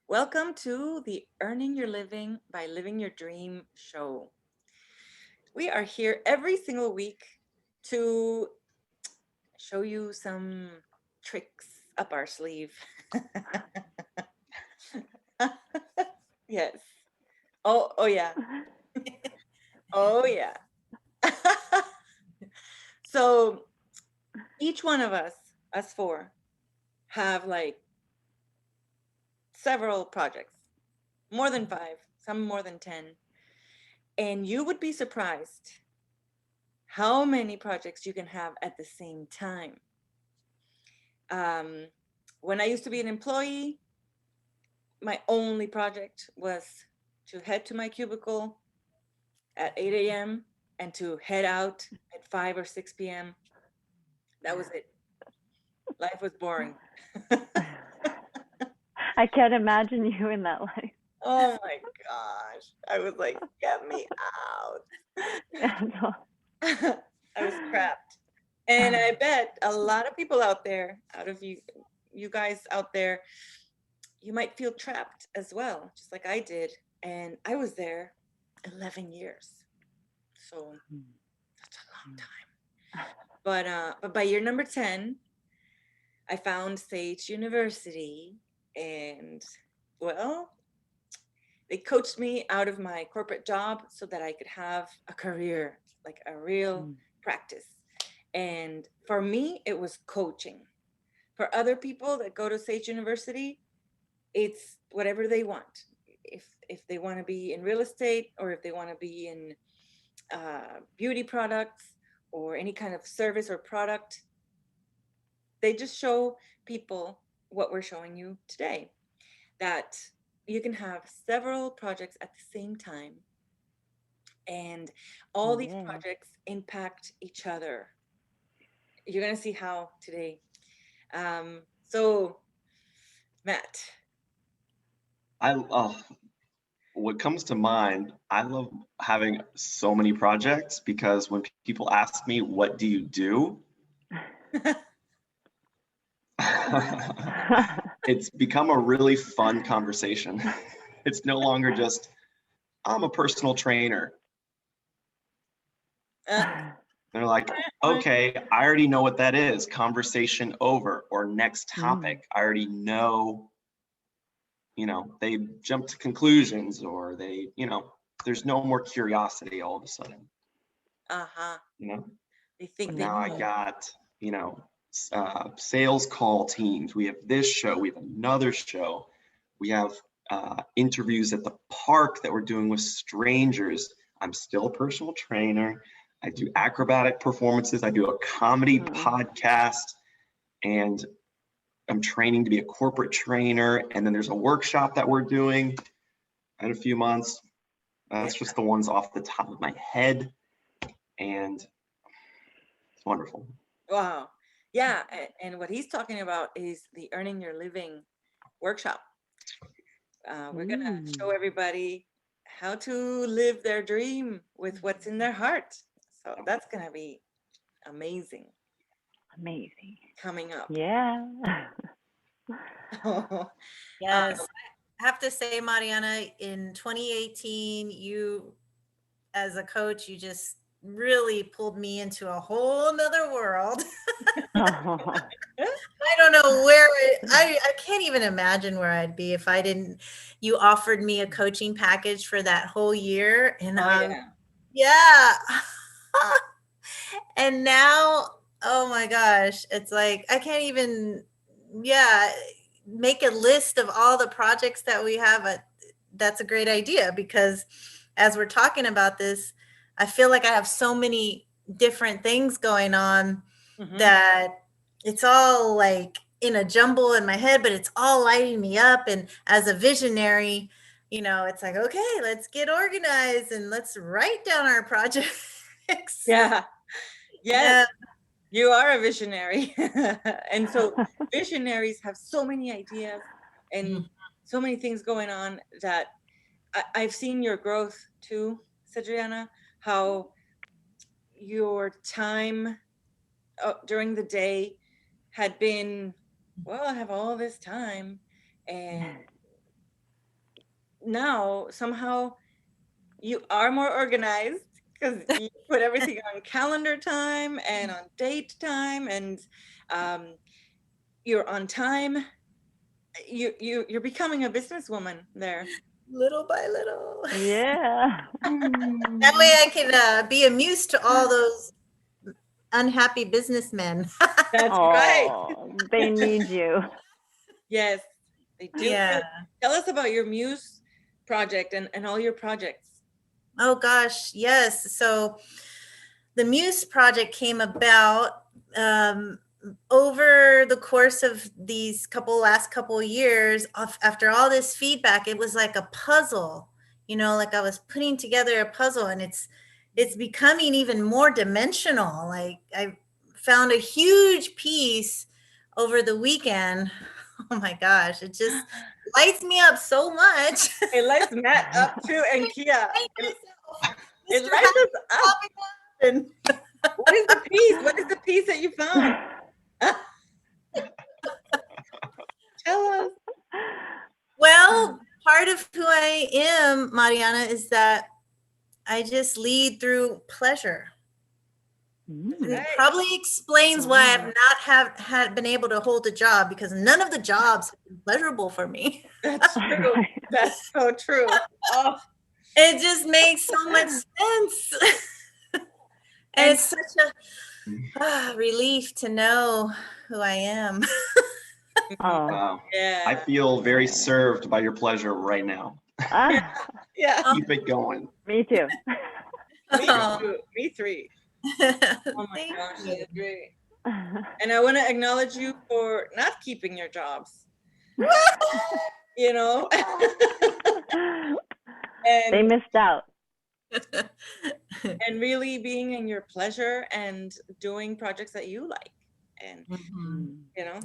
Welcome to the Earning Your Living by Living Your Dream show. We are here every single week to show you some tricks up our sleeve. Yes. Oh yeah. Oh yeah. So each one of us four, have like several projects, more than five, some more than 10. And you would be surprised how many projects you can have at the same time. Um, when I used to be an employee, my only project was to head to my cubicle at 8 a.m. and to head out at 5 or 6 p.m. That was it. Life was boring. I can't imagine you in that life. Oh my gosh. I was like, get me Yeah, no. out. I was trapped. And I bet a lot of people out there, out of you guys out there, you might feel trapped as well, just like I did. And I was there 11 years. So that's a long time. But by year number 10, I found Sage University, and well, they coached me out of my corporate job so that I could have a career, like a real practice. And for me, it was coaching. For other people that go to Sage University, it's whatever they want. If they want to be in real estate, or if they want to be in beauty products, or any kind of service or product, they just show people what we're showing you today, that you can have several projects at the same time, and all these Yeah. projects impact each other. You're going to see how today. So, Matt. I what comes to mind, I love having so many projects because when people ask me, what do you do? It's become a really fun conversation. It's no longer just, I'm a personal trainer. uh, They're like, okay, I already know what that is. Conversation over, or next topic. I already know, they jump to conclusions, or there's no more curiosity all of a sudden, uh-huh. you know? They think they Now I know. got, sales call teams. We have this show, we have another show. We have interviews at the park that we're doing with strangers. I'm still a personal trainer. I do acrobatic performances. I do a comedy podcast, and I'm training to be a corporate trainer. And then there's a workshop that we're doing in a few months. That's just the ones off the top of my head. And it's wonderful. Wow. Yeah. And what he's talking about is the Earning Your Living workshop. We're going to show everybody how to live their dream with what's in their heart. So that's going to be amazing Amazing. coming up. Yeah. Yes. I have to say, Mariana, in 2018, you, as a coach, you just really pulled me into a whole nother world. I don't know I can't even imagine where I'd be if I didn't, you offered me a coaching package for that whole year. And Oh, yeah. yeah. And now, oh my gosh, it's like, I can't even, yeah, make a list of all the projects that we have. That's a great idea, because as we're talking about this, I feel like I have so many different things going on that it's all like in a jumble in my head, but it's all lighting me up. And as a visionary, it's like, okay, let's get organized and let's write down our projects. Yeah. Yes. Yeah. You are a visionary. And so visionaries have so many ideas and so many things going on that I've seen your growth too, Cedriana, how your time during the day had been, well, I have all this time, and now somehow you are more organized because you put everything on calendar time and on date time, and you're on time. You're becoming a businesswoman there. Little by little. Yeah. That way I can be a muse to all those unhappy businessmen. That's right. Oh, they need you. Yes, they do. Yeah. Tell us about your Muse project and all your projects. Oh gosh, yes. So the Muse project came about over the course of these last couple years. After all this feedback, it was like a puzzle. Like I was putting together a puzzle, and it's becoming even more dimensional. Like I found a huge piece over the weekend. Oh my gosh, it just lights me up so much. It lights Matt up too, and Kia. It Mr. lights us up. Happy. What is the piece? What is the piece that you found? Tell us. Well, part of who I am, Mariana, is that I just lead through pleasure. Mm. And it Right. probably explains why I've not had been able to hold a job, because none of the jobs have been pleasurable for me. That's true. That's so true. Oh, It just makes so much sense. And it's such a relief to know who I am. Oh. Wow. yeah. I feel very served by your pleasure right now. Ah, Yeah. Keep it going. me too. Me too. Me three. Oh my Thank gosh, you. that's great. And I want to acknowledge you for not keeping your jobs. You know, They and missed out. and really being in your pleasure and doing projects that you like, and Mhm. you know.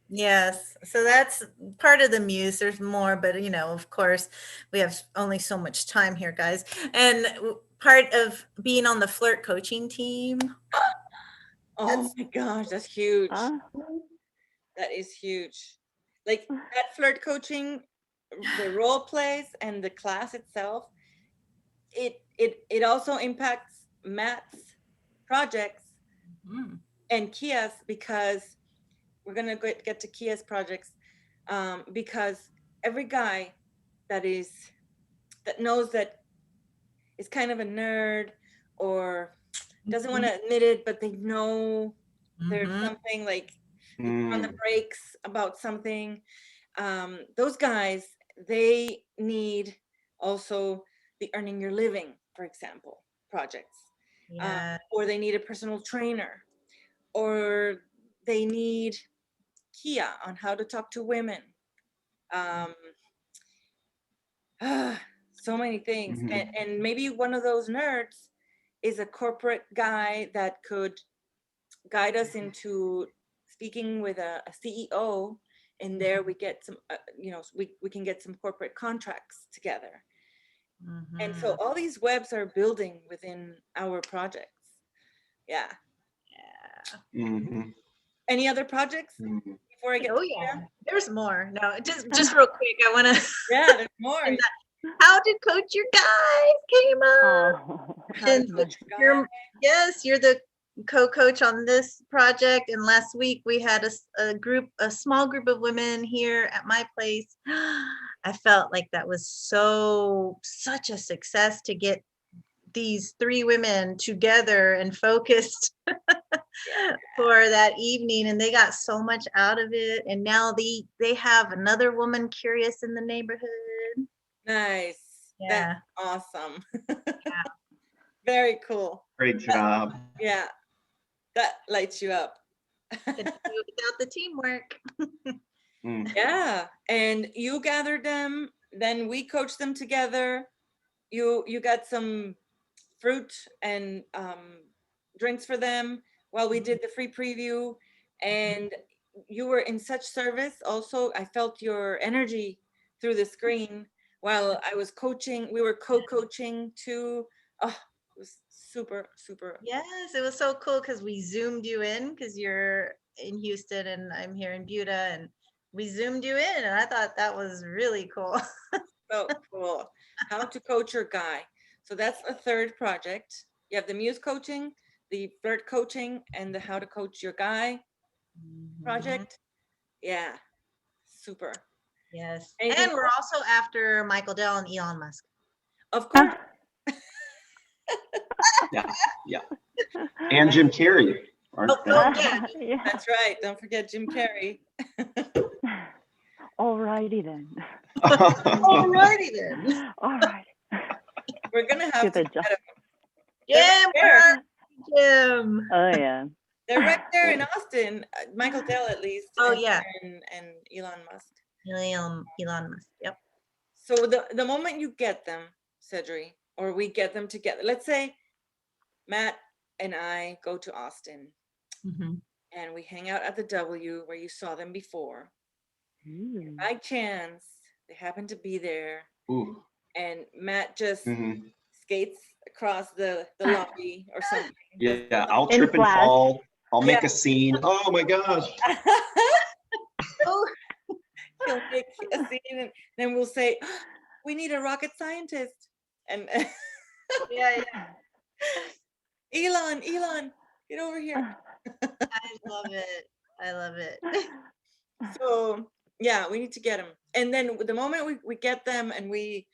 Yes. So that's part of the Muse. There's more, but of course, we have only so much time here, guys. And part of being on the flirt coaching team. Oh my gosh, that's huge. Huh? That is huge. Like that flirt coaching, the role plays and the class itself, it also impacts Matt's projects Mhm. and Kia's, because we're gonna get to Kia's projects, because every guy that knows that is kind of a nerd or doesn't want to admit it, but they know there's Mhm. something like on the Mm. brakes about something. Those guys, they need also the earning your living, for example, projects, Yeah. or they need a personal trainer, or they need Kia on how to talk to women. Um, so many things. Mhm. And maybe one of those nerds is a corporate guy that could guide us into speaking with a CEO, and there we get some, we can get some corporate contracts together. And so Mhm. all these webs are building within our projects. Yeah. Yeah. Mhm. Any other projects Mhm. before I get Oh to yeah. Kia? There's more. No, just real quick. I want to. Yeah, there's more. How to coach your guys came up. Oh. How to And coach a guy. Yes, you're the co-coach on this project. And last week we had a small group of women here at my place. I felt like that was such a success to get these 3 women together and focused for that evening, and they got so much out of it. And now they have another woman curious in the neighborhood. Nice. Yeah. That's awesome. Very cool. Great job. Yeah. That lights you up. Couldn't do it without the teamwork. Mm. Yeah. And you gathered them, then we coached them together. You got some fruit and drinks for them while we did the free preview. And you were in such service. Also, I felt your energy through the screen while I was coaching. We were co-coaching too. Oh, it was super, super. Yes, it was so cool because we zoomed you in because you're in Houston and I'm here in Buda, and we zoomed you in, and I thought that was really cool. So cool. How to coach your guy. So that's a third project. You have the muse coaching, the flirt coaching, and the how to coach your guy project. Yeah, super. Yes. Anything And we're also after Michael Dell and Elon Musk. Of course. Yeah, yeah. And Jim Carrey. aren't Oh, they? yeah. Yeah. That's right. Don't forget Jim Carrey. Alrighty then. Alrighty then. All right. We're gonna have Get to the job. get 'em. Jim, They're right where are you, Jim. Oh yeah. They're right there in Austin. Michael Dell, at least. Oh, and- yeah. And Elon Musk. Elon Musk. Yep. So the moment you get them, Cedric, or we get them together, let's say Matt and I go to Austin Mhm. and we hang out at the W where you saw them before. Ooh. By chance, they happen to be there, Ooh. and Matt just Mhm. skates across the lobby or something. Yeah, I'll In trip and Flash. fall. I'll make Yeah. a scene. Oh my gosh. Oh, He'll make a scene, and then we'll say, "We need a rocket scientist," and yeah. Elon, get over here. I love it. I love it. So yeah, we need to get them. And then the moment we get them and we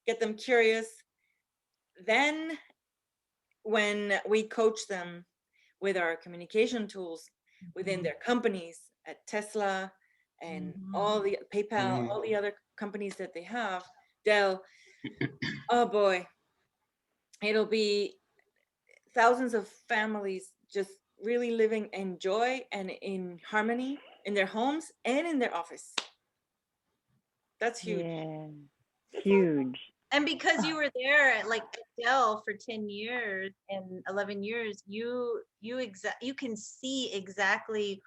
get them curious, then when we coach them with our communication tools within their companies at Tesla and all the PayPal, all the other companies that they have, Dell, oh boy, it'll be thousands of families just really living in joy and in harmony in their homes and in their office. That's huge. Yeah. Huge. And because you were there at like Dell for 10 years and 11 years, you can see exactly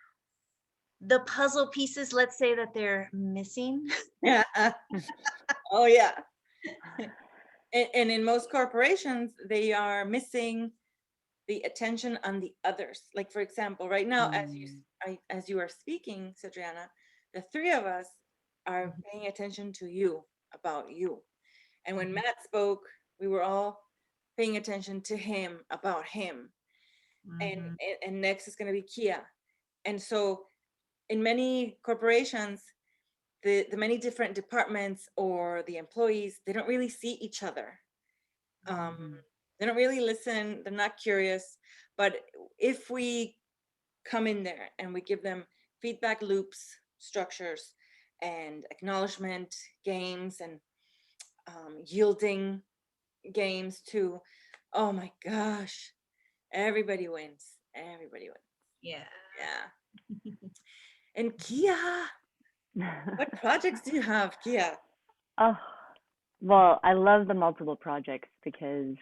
the puzzle pieces, let's say, that they're missing. Yeah. Oh yeah. And in most corporations, they are missing the attention on the others. Like for example, right now, as you are speaking, Cedriana, the three of us are paying attention to you, about you. And when Matt spoke, we were all paying attention to him, about him. And next is going to be Kia. And so in many corporations, the many different departments or the employees, they don't really see each other. They don't really listen. They're not curious. But if we come in there and we give them feedback loops, structures, and acknowledgement games, and yielding games too, oh my gosh, everybody wins. Everybody wins. Yeah. Yeah. And Kia, what projects do you have, Kia? Oh, well, I love the multiple projects because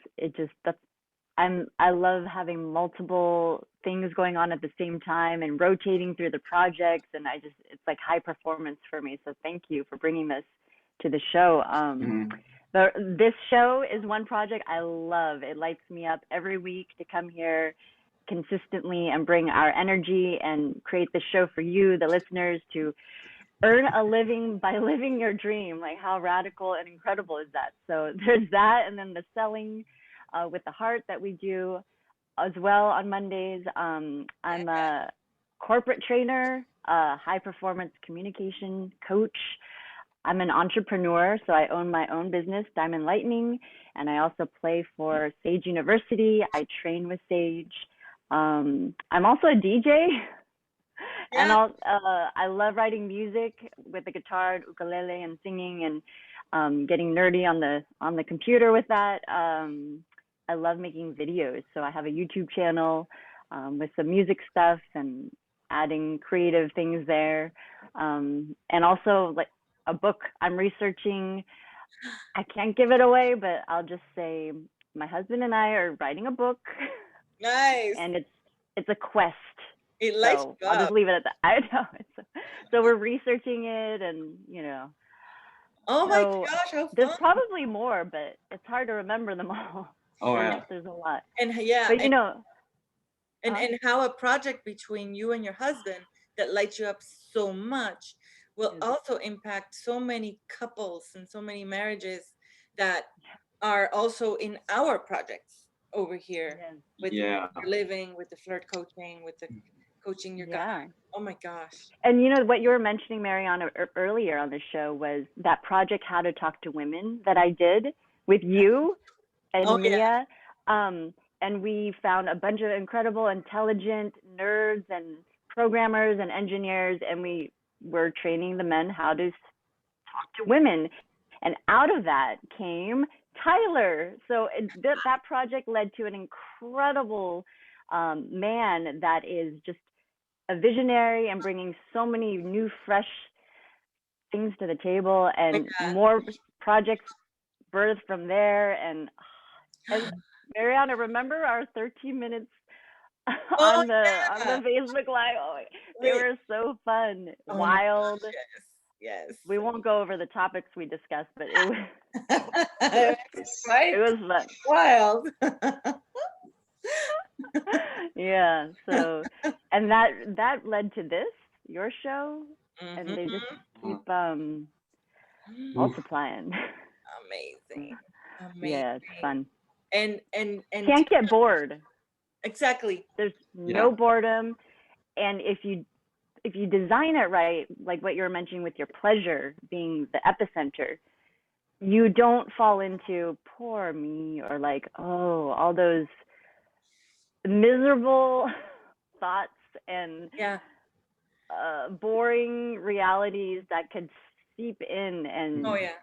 I love having multiple things going on at the same time and rotating through the projects, and it's like high performance for me. So thank you for bringing this to the show. This show is one project I love. It lights me up every week to come here consistently and bring our energy and create the show for you, the listeners, to earn a living by living your dream. Like, how radical and incredible is that? So there's that, and then the selling with the heart that we do as well on Mondays. I'm a corporate trainer, a high performance communication coach. I'm an entrepreneur, so I own my own business, Diamond Lightning, and I also play for Sage University. I train with Sage. I'm also a DJ, and I love writing music with the guitar, ukulele, and singing, and getting nerdy on the computer with that. I love making videos, so I have a YouTube channel with some music stuff and adding creative things there, and also like a book I'm researching. I can't give it away, but I'll just say my husband and I are writing a book. Nice. And it's a quest. It lights So you I'll just up. leave it at that. I know. So we're researching it, and Oh my so gosh, how there's fun. probably more, but it's hard to remember them all. Oh yeah. There's a lot. And yeah, But and how a project between you and your husband that lights you up so much will Yes. also impact so many couples and so many marriages that are also in our projects over here Yes. with Yeah. your living, with the flirt coaching, with the coaching your guy. Yeah. Oh my gosh. And you know what you were mentioning, Mariana, earlier on the show was that project How to Talk to Women that I did with you and Oh yeah. Mia. And we found a bunch of incredible, intelligent nerds and programmers and engineers, and we were training the men how to talk to women. And out of that came Tyler. So that project led to an incredible man that is just a visionary and bringing so many new, fresh things to the table, and Yeah. more projects birthed from there. And Mariana, remember our 13 minutes Oh on the yeah. Facebook Live? Oh, they Wait. were so fun, Oh my wild. gosh, yes. We won't go over the topics we discussed, but it was Yes. Right? it was fun. Wild. Yeah. So, and that led to this, your show, and they just keep Mhm. multiplying. Amazing. Yeah, it's Amazing. fun. And Can't get bored. exactly. There's Yeah. no boredom, and if you design it right, like what you were mentioning with your pleasure being the epicenter, you don't fall into poor me or like, oh, all those miserable thoughts and Yeah. boring realities that could seep in and Oh yeah.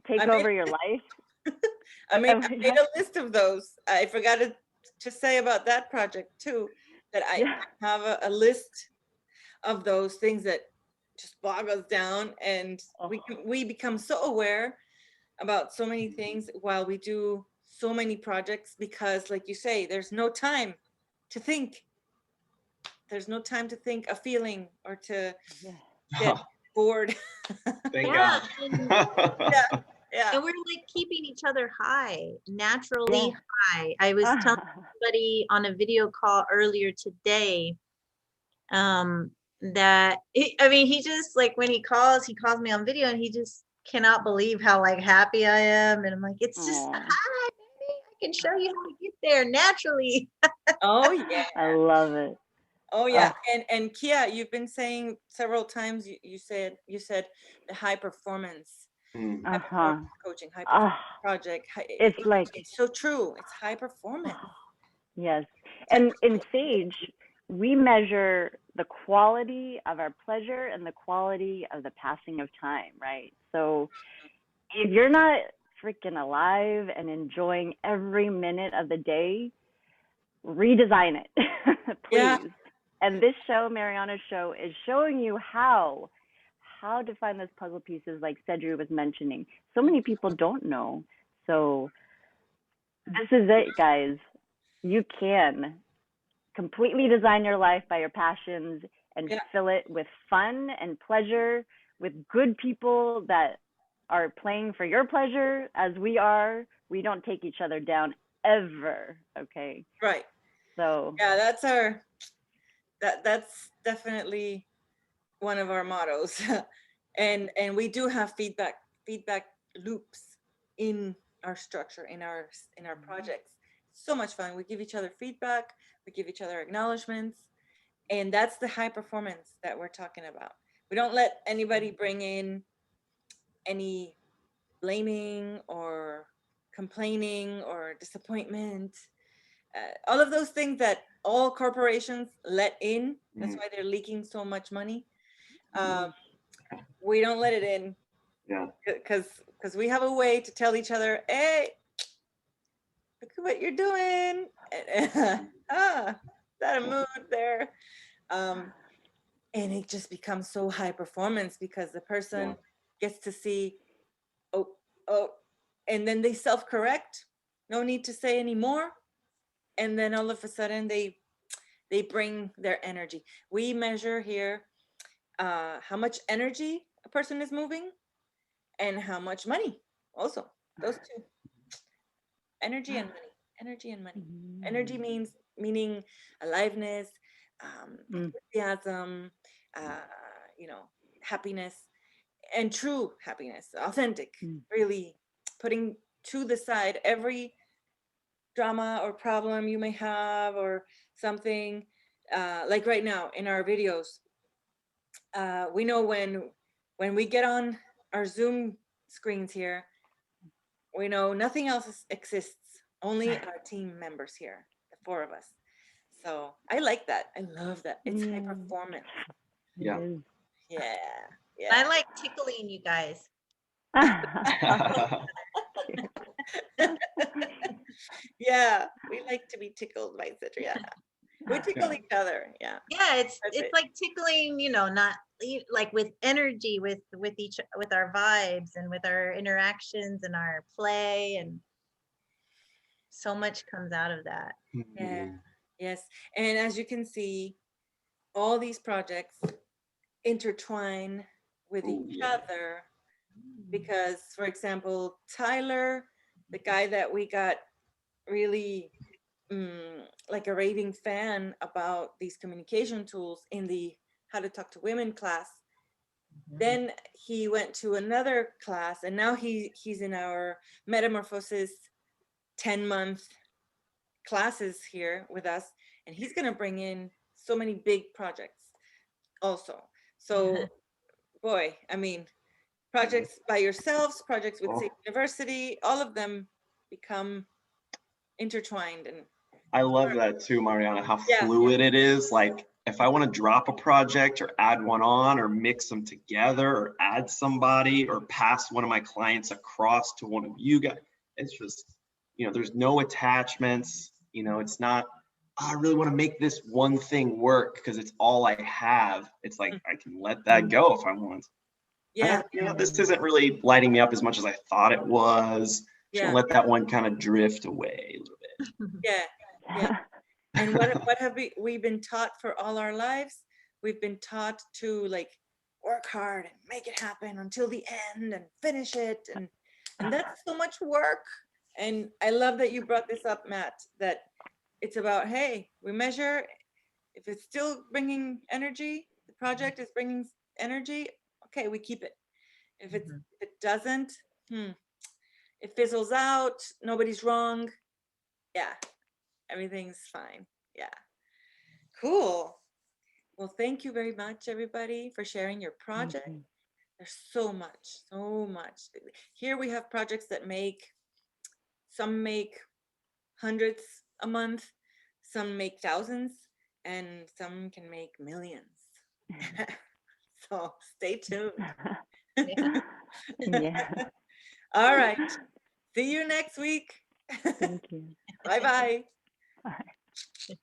take I made over your life. I made a list of those. I forgot to say about that project too, that I Yeah. have a list of those things that just bog us down, and we become so aware about so many things while we do so many projects, because like you say, there's no time to think. There's no time to think a feeling or to Yeah. get bored. Thank Yeah, God. Yeah. and we're like keeping each other high, naturally Yeah. high. I was telling somebody on a video call earlier today, that I mean, he just like when he calls me on video, and he just cannot believe how like happy I am, and I'm like, it's just Aw. hi, baby. I can show you how to get there naturally. Oh yeah. I love it. Oh yeah. And Kia, you've been saying several times, you said the high performance coaching, high performance project. It's like, it's so true. It's high performance. yes. And in Sage, we measure the quality of our pleasure and the quality of the passing of time, right? So if you're not freaking alive and enjoying every minute of the day, redesign it, please. Yeah. And this show, Mariana's show, is showing you how to find those puzzle pieces, like Cedric was mentioning. So many people don't know. So this is it, guys. You can completely design your life by your passions and fill it with fun and pleasure, with good people that are playing for your pleasure as we are. We don't take each other down ever, okay? Right. So yeah, that's definitely one of our mottos. and we do have feedback loops in our structure, in our projects. So much fun. We give each other feedback, we give each other acknowledgments, and that's the high performance that we're talking about. We don't let anybody bring in any blaming or complaining or disappointment. All of those things that all corporations let in. That's why they're leaking so much money. We don't let it in. Yeah. Because we have a way to tell each other, hey, look at what you're doing. That a mood there. And it just becomes so high performance because the person gets to see, oh, and then they self-correct. No need to say any more. And then all of a sudden they bring their energy. We measure here how much energy a person is moving and how much money. Also, those two. Energy and money. Energy and money. Energy meaning aliveness, enthusiasm, happiness and true happiness, authentic, Mm. really putting to the side every drama or problem you may have or something. Like right now in our videos, we know when we get on our Zoom screens here, we know nothing else exists, only our team members here, the four of us. So I like that. I love that. It's high Yeah. performance. It Yeah. is. Yeah. I Yeah. like tickling you guys. Yeah. We like to be tickled by Citria. We tickle each other. Yeah. Yeah, it's Perfect. like tickling, not like with energy, with with our vibes and with our interactions and our play, and so much comes out of that. Yeah. Yes. And as you can see, all these projects intertwine with Ooh, each yeah. other because, for example, Tyler, the guy that we got really like a raving fan about these communication tools in the How to Talk to Women class. Then he went to another class, and now he's in our Metamorphosis 10-month classes here with us, and he's going to bring in so many big projects also. So boy, I mean, projects by yourselves, projects with Oh. State University, all of them become intertwined. And I love that too, Mariana, how Yeah. fluid it is. Like if I want to drop a project or add one on or mix them together or add somebody or pass one of my clients across to one of you guys, it's just, there's no attachments. It's not, "Oh, I really want to make this one thing work because it's all I have." It's like, I can let that go if I want. yeah, This isn't really lighting me up as much as I thought it was. Just yeah, gonna let that one kind of drift away a little bit. yeah. Yeah. And what have we been taught for all our lives? We've been taught to like work hard and make it happen until the end and finish it, and that's so much work. And I love that you brought this up, Matt, that it's about, hey, we measure if it's still bringing energy, the project is bringing energy, okay, we keep it. If it doesn't, it fizzles out, nobody's wrong. Yeah, everything's fine. Yeah. Cool. Well, thank you very much, everybody, for sharing your project. There's so much, so much. Here we have projects that some make hundreds a month, some make thousands, and some can make millions. So stay tuned. Yeah. All right. See you next week. Thank you. Bye-bye. Bye.